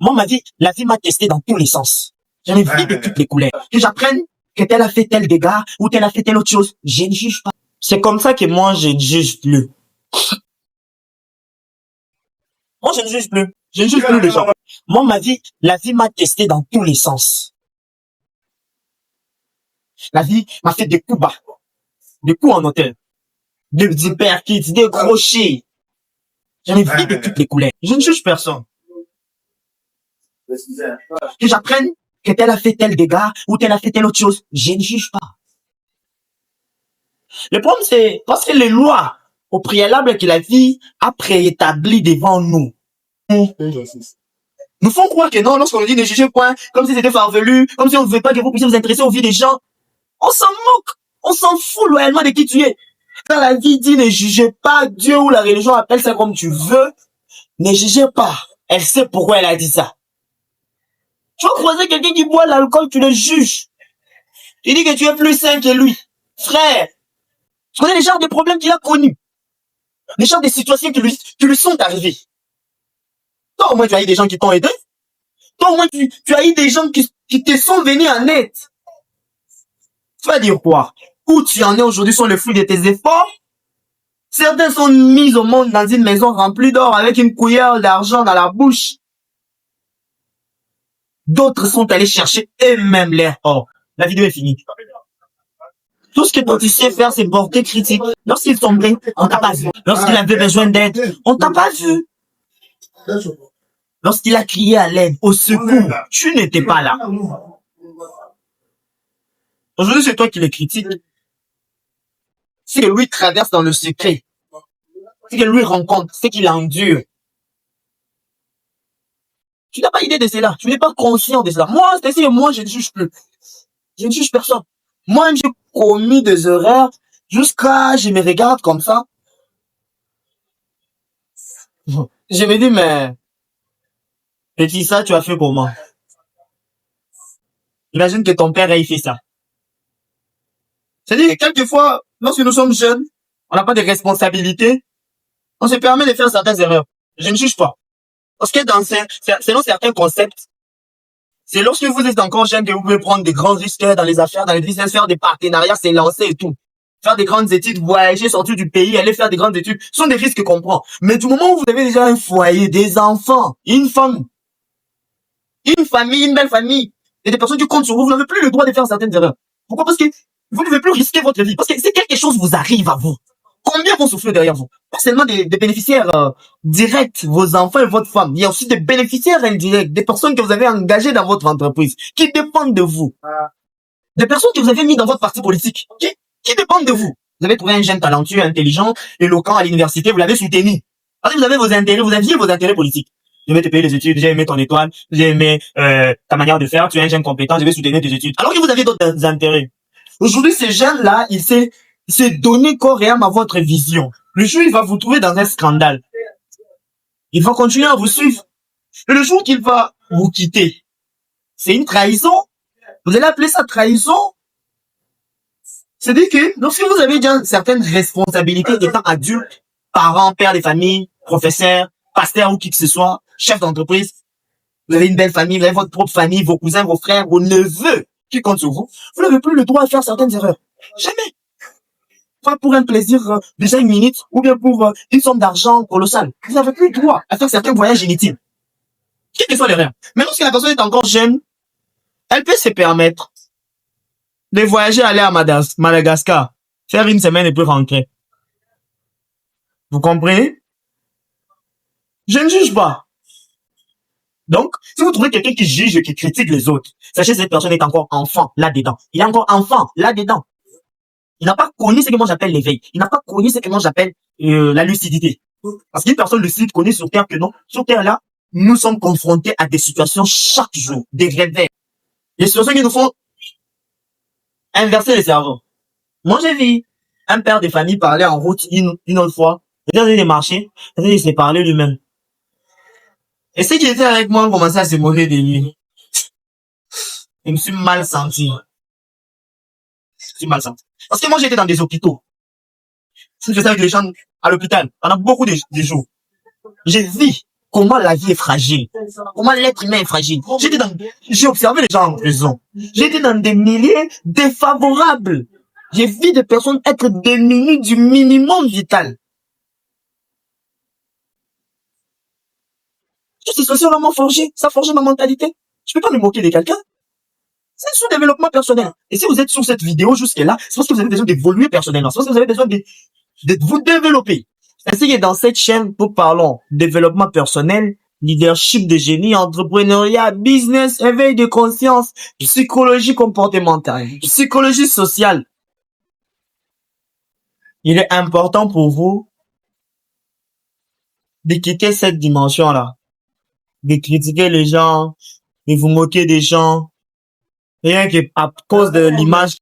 Moi, la vie m'a testé dans tous les sens. J'en ai vu de toutes les couleurs. Que j'apprenne que tel a fait tel dégât ou tel a fait telle autre chose, je ne juge pas. C'est comme ça que moi, je ne juge plus. Moi, je ne juge plus. Je ne juge plus les gens. Moi, la vie m'a testé dans tous les sens. La vie m'a fait des coups bas, des coups en hauteur, des hyperkits, des crochets. J'en ai vu de toutes les couleurs. Je ne juge personne. Que j'apprenne que tel a fait tel dégât ou tel a fait telle autre chose, je ne juge pas. Le problème, c'est parce que les lois au préalable que la vie a préétablies devant nous, nous font croire que non, lorsqu'on nous dit ne jugez point, comme si c'était farfelu, comme si on ne veut pas que vous puissiez vous intéresser aux vies des gens, on s'en moque, on s'en fout loyalement de qui tu es. Quand la vie dit ne jugez pas, Dieu ou la religion appelle ça comme tu veux, ne jugez pas. Elle sait pourquoi elle a dit ça. Tu vas croiser quelqu'un qui boit l'alcool, tu le juges. Tu dis que tu es plus sain que lui. Frère, tu connais les genres de problèmes qu'il a connus. Les genres de situations qui lui sont arrivées. Toi, au moins, tu as eu des gens qui t'ont aidé. Toi, au moins, tu as eu des gens qui te sont venus en aide. Tu vas dire quoi? Où tu en es aujourd'hui sont le fruit de tes efforts. Certains sont mis au monde dans une maison remplie d'or avec une cuillère d'argent dans la bouche. D'autres sont allés chercher eux-mêmes leur or. La vidéo est finie. Tout ce que tu sais faire, c'est porter critique. Lorsqu'il tombait, on t'a pas vu. Lorsqu'il avait besoin d'aide, on t'a pas vu. Lorsqu'il a crié à l'aide, au secours, tu n'étais pas là. Aujourd'hui, c'est toi qui le critiques. C'est que lui traverse dans le secret. C'est que lui rencontre, c'est qu'il endure. Tu n'as pas idée de cela. Tu n'es pas conscient de cela. Moi, c'est ainsi que moi, je ne juge plus. Je ne juge personne. Moi-même, j'ai commis des erreurs jusqu'à, je me regarde comme ça. Je me dis, mais, petit, ça, tu as fait comment? Imagine que ton père ait fait ça. C'est-à-dire, quelquefois, lorsque nous sommes jeunes, on n'a pas de responsabilité, on se permet de faire certaines erreurs. Je ne juge pas. Parce que selon certains concepts, c'est lorsque vous êtes encore jeune que vous pouvez prendre des grands risques dans les affaires, dans les business, faire des partenariats, s'élancer et tout. Faire des grandes études, voyager, sortir du pays, aller faire des grandes études, ce sont des risques qu'on prend. Mais du moment où vous avez déjà un foyer, des enfants, une femme, une famille, une belle famille, et des personnes qui comptent sur vous, vous n'avez plus le droit de faire certaines erreurs. Pourquoi? Parce que vous ne pouvez plus risquer votre vie. Parce que si quelque chose vous arrive à vous, combien vont souffrir derrière vous? Pas seulement des bénéficiaires directs, vos enfants et votre femme. Il y a aussi des bénéficiaires indirects, des personnes que vous avez engagées dans votre entreprise, qui dépendent de vous. Des personnes que vous avez mis dans votre parti politique, qui dépendent de vous. Vous avez trouvé un jeune talentueux, intelligent, éloquent à l'université, vous l'avez soutenu. Parce que vous avez vos intérêts, vous aviez vos intérêts politiques. Je vais te payer les études, j'ai aimé ton étoile, j'ai aimé ta manière de faire, tu es un jeune compétent, je vais soutenir tes études. Alors que vous avez d'autres intérêts. Aujourd'hui, ces jeunes-là, il s'est donné corps et âme à votre vision. Le jour, il va vous trouver dans un scandale. Il va continuer à vous suivre. Et le jour qu'il va vous quitter, c'est une trahison. Vous allez appeler ça trahison. C'est-à-dire que lorsque vous avez déjà certaines responsabilités étant adulte, parents, pères de famille, professeurs, pasteurs ou qui que ce soit, chef d'entreprise, vous avez une belle famille, vous avez votre propre famille, vos cousins, vos frères, vos neveux qui comptent sur vous, vous n'avez plus le droit de faire certaines erreurs. Jamais. Pas pour un plaisir de 5 minutes ou bien pour une somme d'argent colossale. Vous n'avez plus le droit à faire certains voyages inutiles. Quelle que soit l'erreur. Mais lorsque la personne est encore jeune, elle peut se permettre de voyager, aller à Madagascar, faire une semaine et puis rentrer. Vous comprenez? Je ne juge pas. Donc, si vous trouvez quelqu'un qui juge et qui critique les autres, sachez que cette personne est encore enfant là-dedans. Il est encore enfant là-dedans. Il n'a pas connu ce que moi j'appelle l'éveil. Il n'a pas connu ce que moi j'appelle la lucidité. Parce qu'une personne lucide connaît sur Terre que non. Sur Terre là, nous sommes confrontés à des situations chaque jour, des réveils. Des situations qui nous font inverser le cerveau. Moi j'ai vu un père de famille parler en route une autre fois. Il était en train de marcher, il s'est parlé lui-même. Et ceux qui étaient avec moi ont commencé à se moquer de lui. Je me suis mal senti. Je suis mal senti. Parce que moi j'étais dans des hôpitaux. Je faisais avec les gens à l'hôpital pendant beaucoup de jours. J'ai vu comment la vie est fragile, comment l'être humain est fragile. J'ai observé les gens en prison. J'ai été dans des milieux défavorables. J'ai vu des personnes être démunies du minimum vital. C'est socialement forgé, ça a forgé ma mentalité. Je peux pas me moquer de quelqu'un. C'est un sous-développement personnel. Et si vous êtes sur cette vidéo jusque-là, c'est parce que vous avez besoin d'évoluer personnellement. C'est parce que vous avez besoin de vous développer. Ainsi que dans cette chaîne, nous parlons développement personnel, leadership de génie, entrepreneuriat, business, éveil de conscience, psychologie comportementale, psychologie sociale. Il est important pour vous de quitter cette dimension-là, de critiquer les gens, de vous moquer des gens, rien que à cause de l'image